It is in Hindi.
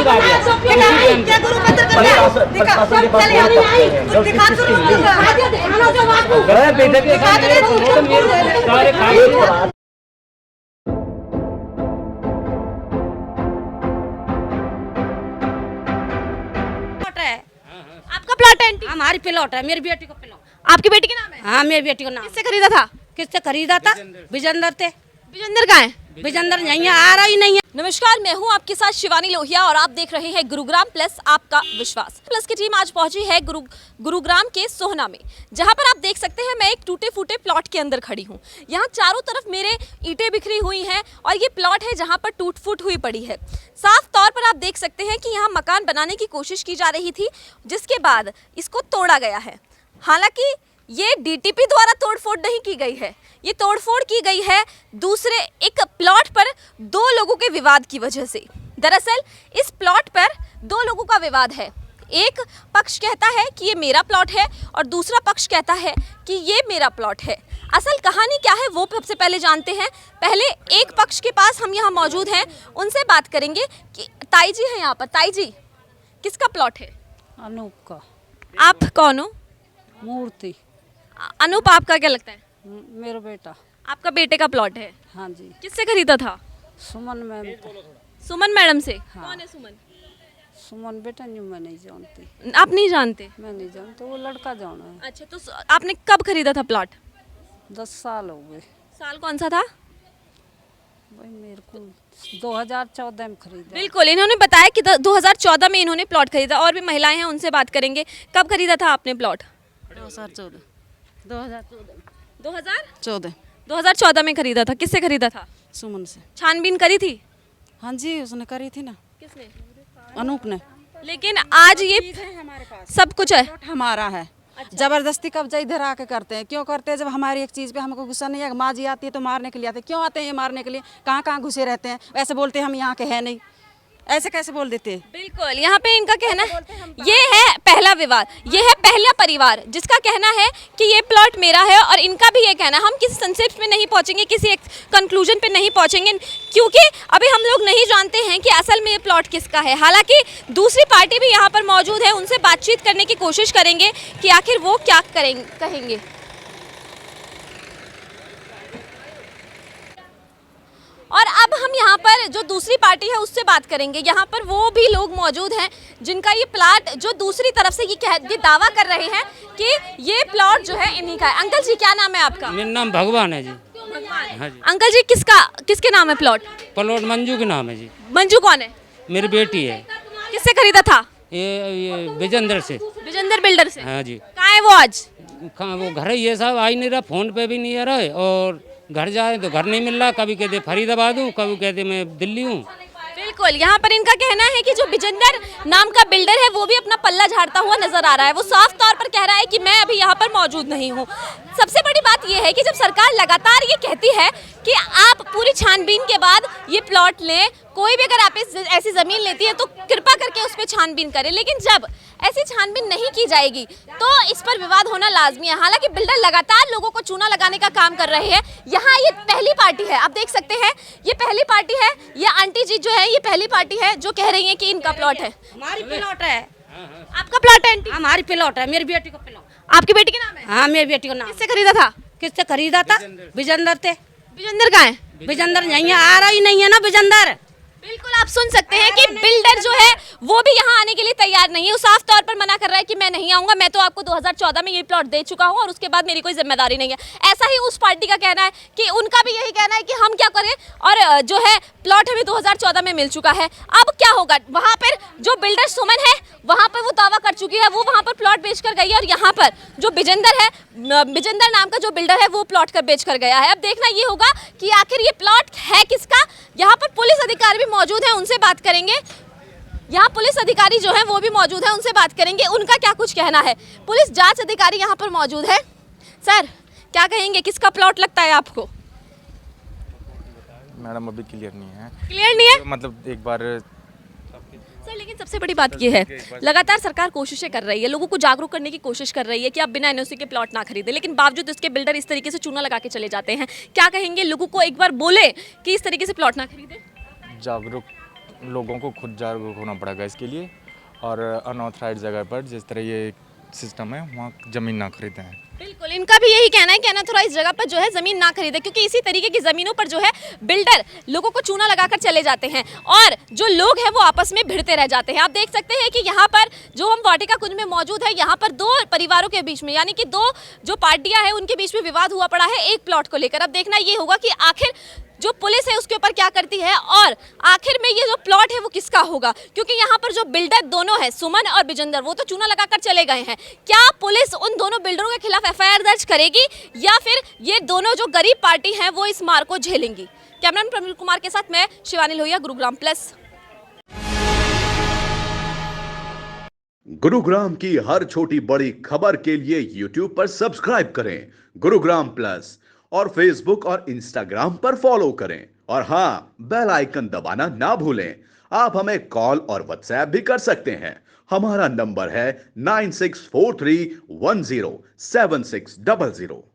मौजूद आ गया। आपका प्लॉट है? हमारी प्लॉट है, मेरी बेटी को प्लॉट। आपकी बेटी के नाम है? हाँ, मेरी बेटी को नाम। किससे खरीदा था? किससे खरीदा था? विजेंदर थे। विजेंदर कहाँ है? विजेंदर नहीं है, आ रहा ही नहीं है। नमस्कार, मैं हूं आपके साथ शिवानी लोहिया और आप देख रहे हैं गुरुग्राम प्लस आपका विश्वास। प्लस की टीम आज पहुंची है गुरुग्राम के सोहना में, जहां पर आप देख सकते हैं मैं एक टूटे फूटे प्लॉट के अंदर खड़ी हूं। यहां चारों तरफ मेरे ईंटें बिखरी हुई हैं और ये प्लॉट है जहां पर टूट फूट हुई पड़ी है। साफ तौर पर आप देख सकते हैं कि यहाँ मकान बनाने की कोशिश की जा रही थी, जिसके बाद इसको तोड़ा गया है। हालांकि ये डीटीपी द्वारा तोड़फोड़ नहीं की गई है, ये तोड़फोड़ की गई है दूसरे एक प्लॉट पर दो लोगों के विवाद की वजह से। दरअसल इस प्लॉट पर दो लोगों का विवाद है। एक पक्ष कहता है कि ये मेरा प्लॉट है और दूसरा पक्ष कहता है कि ये मेरा प्लॉट है। असल कहानी क्या है वो सबसे पहले जानते हैं। पहले एक पक्ष के पास हम यहाँ मौजूद हैं, उनसे बात करेंगे कि ताई जी हैं यहाँ पर। ताई जी, किसका प्लॉट है? अनूप का। आप कौन हो? मूर्ति। अनूप, आपका क्या लगता है? मेरा बेटा। आपका बेटे का प्लॉट है? हाँ जी। किससे खरीदा था? सुमन मैम। सुमन मैडम से। हाँ। कौन है सुमन? सुमन बेटा न्यू मैं नहीं जानती। आप नहीं जानते? मैं नहीं जानती, वो लड़का जाना है। अच्छा, तो आपने कब खरीदा था प्लॉट? 10 साल हो गए। साल कौन सा था? भाई मेरे को 2014 में खरीदा। बिल्कुल, इन्होंने बताया कि 2014 में इन्होंने प्लॉट खरीदा। और भी महिलाएं हैं, उनसे बात करेंगे। कब खरीदा था आपने प्लॉट? 2014 में खरीदा था। किससे खरीदा था? सुमन से। छानबीन करी थी? हाँ जी, उसने करी थी ना। किसने? अनूप ने। लेकिन आज ये सब कुछ है। प्लॉट हमारा है। जबरदस्ती कब्जा इधर आके करते हैं। क्यों करते हैं? जब हमारी एक चीज़ पे हमको गुस्सा नहीं है, माँ जी आती है तो मारने के लिए आते हैं। क्यों आते हैं ये मारने के लिए? कहाँ कहाँ घुसे रहते हैं? वैसे बोलते हैं हम यहाँ के हैं नहीं। ऐसे कैसे बोल देते हैं? बिल्कुल, यहाँ पे इनका कहना है, ये है पहला विवाद, ये है पहला परिवार जिसका कहना है कि ये प्लॉट मेरा है। और इनका भी ये कहना है, हम किसी संक्षेप में नहीं पहुँचेंगे, किसी एक कंक्लूजन पे नहीं पहुँचेंगे, क्योंकि अभी हम लोग नहीं जानते हैं कि असल में ये प्लॉट किसका है। हालांकि दूसरी पार्टी भी यहाँ पर मौजूद है, उनसे बातचीत करने की कोशिश करेंगे कि आखिर वो क्या कहेंगे। और अब हम यहाँ पर जो दूसरी पार्टी है उससे बात करेंगे। यहाँ पर वो भी लोग मौजूद हैं जिनका ये प्लॉट, जो दूसरी तरफ से ये दावा कर रहे हैं कि ये प्लॉट जो है इन्हीं का है। अंकल जी, क्या नाम है आपका? मेरा नाम भगवान है जी। भगवान। हाँ जी। अंकल जी, किसके नाम है प्लॉट? प्लॉट मंजू के नाम है जी। मंजू कौन है? मेरी बेटी है। किससे खरीदा था? ये विजेंद्र से। विजेंद्र बिल्डर से। हाँ जी। कहाँ है वो आज? कहाँ वो घर ही है साहब, आ ही नहीं रहा, फोन पे भी नहीं आ रहा है। और घर जाए तो घर नहीं मिल रहा, कभी कहते फरीदाबाद हूँ, कभी कहते मैं दिल्ली हूँ। बिल्कुल, यहाँ पर इनका कहना है कि जो विजेंद्र नाम का बिल्डर है वो भी अपना पल्ला झाड़ता हुआ नजर आ रहा है। वो साफ तौर पर कह रहा है कि मैं अभी यहाँ पर मौजूद नहीं हूँ। सबसे बड़ी बात यह है कि जब सरकार लगातार ये कहती है कि आप पूरी छानबीन के बाद ये प्लॉट लें, कोई भी अगर आप ऐसी ज़मीन लेती है तो कृपा करके उस पर छानबीन करें, लेकिन जब ऐसी छानबीन नहीं की जाएगी तो इस पर विवाद होना लाजमी है। हालांकि बिल्डर लगातार लोगों को चूना लगाने का काम कर रहे हैं। यहाँ ये पहली पार्टी है, आप देख सकते हैं, ये पहली पार्टी है। ये आंटी जी जो है, ये पहली पार्टी है जो कह रही है कि इनका प्लॉट है। हमारी प्लॉट है। आपका प्लॉट है आंटी? हमारी प्लॉट है, मेरी बेटी को प्लॉट। आपकी बेटी के नाम है? हाँ, मेरी बेटी को नाम। किससे खरीदा था? किससे खरीदा था? विजेंदर थे। विजेंदर कहाँ है? विजेंदर नहीं है, आ रहा ही नहीं है ना विजेंदर। बिल्कुल, आप सुन सकते हैं कि बिल्डर जो है वो भी यहाँ आने के लिए तैयार नहीं है। वो साफ तौर पर मना कर रहा है कि मैं नहीं आऊंगा, मैं तो आपको 2014 में ये प्लॉट दे चुका हूँ और उसके बाद मेरी कोई जिम्मेदारी नहीं है। ऐसा ही उस पार्टी का कहना है कि उनका भी यही कहना है कि हम क्या करें, और जो है प्लॉट हमें 2014 में मिल चुका है। अब क्या होगा? वहाँ पर जो बिल्डर सुमन है वहाँ पर वो दावा कर चुकी है, वो वहाँ पर प्लॉट बेच कर गई है। और यहाँ पर जो विजेंदर है, विजेंदर नाम का जो बिल्डर है, वो प्लॉट कर बेच कर गया है। अब देखना ये होगा कि आखिर ये प्लॉट है किसका। यहाँ पर पुलिस अधिकारी भी मौजूद है, उनसे बात करेंगे। यहाँ पुलिस अधिकारी जो है वो भी मौजूद है, उनसे बात करेंगे, उनका क्या कुछ कहना है। पुलिस जांच अधिकारी यहाँ पर मौजूद है। सर, क्या कहेंगे, किसका प्लॉट लगता है आपको? मैडम अभी क्लियर नहीं है। क्लियर नहीं है? मतलब एक बार सर, लेकिन सबसे बड़ी बात ये है, लगातार सरकार कोशिशें कर रही है, लोगों को जागरूक करने की कोशिश कर रही है कि आप बिना एनओसी के प्लॉट ना खरीदें, लेकिन बावजूद इसके बिल्डर इस तरीके से चूना लगा के चले जाते हैं। क्या कहेंगे, लोगों को एक बार बोले कि इस तरीके से प्लॉट ना खरीदें? जागरूक लोगों को खुद जागरूक होना पड़ेगा इसके लिए, और अनऑथराइज जगह पर जिस तरह ये सिस्टम है वहाँ ज़मीन ना खरीदें। बिल्कुल, इनका भी यही कहना है कि अनऑथराइज जगह पर जो है ज़मीन ना खरीदे, क्योंकि इसी तरीके की ज़मीनों पर जो है बिल्डर लोगों को चूना लगाकर चले जाते हैं और जो लोग हैं वो आपस में भिड़ते रह जाते हैं। आप देख सकते हैं कि यहाँ पर जो हम वाटिका कुंज में मौजूद है, यहाँ पर दो परिवारों के बीच में, यानी कि दो जो पार्टियां हैं उनके बीच में विवाद हुआ पड़ा है एक प्लॉट को लेकर। अब देखना ये होगा कि आखिर जो पुलिस है उसके ऊपर क्या करती है और आखिर में ये जो प्लॉट है वो किसका होगा, क्योंकि यहाँ पर जो बिल्डर दोनों हैं सुमन और बिजेंदर, वो तो चूना लगाकर चले गए हैं। क्या पुलिस उन दोनों बिल्डरों के खिलाफ एफआईआर दर्ज करेगी या फिर ये दोनों जो गरीब पार्टी हैं वो इस मार को झेलेंगी? कैमरामैन प्रवीण कुमार के साथ मैं शिवानी लोहिया, गुरुग्राम प्लस। गुरुग्राम की हर छोटी बड़ी खबर के लिए YouTube पर सब्सक्राइब करें गुरुग्राम प्लस, और Facebook और Instagram पर फॉलो करें, और हाँ, बेल आइकन दबाना ना भूलें। आप हमें कॉल और व्हाट्सएप भी कर सकते हैं। हमारा नंबर है 9643107600।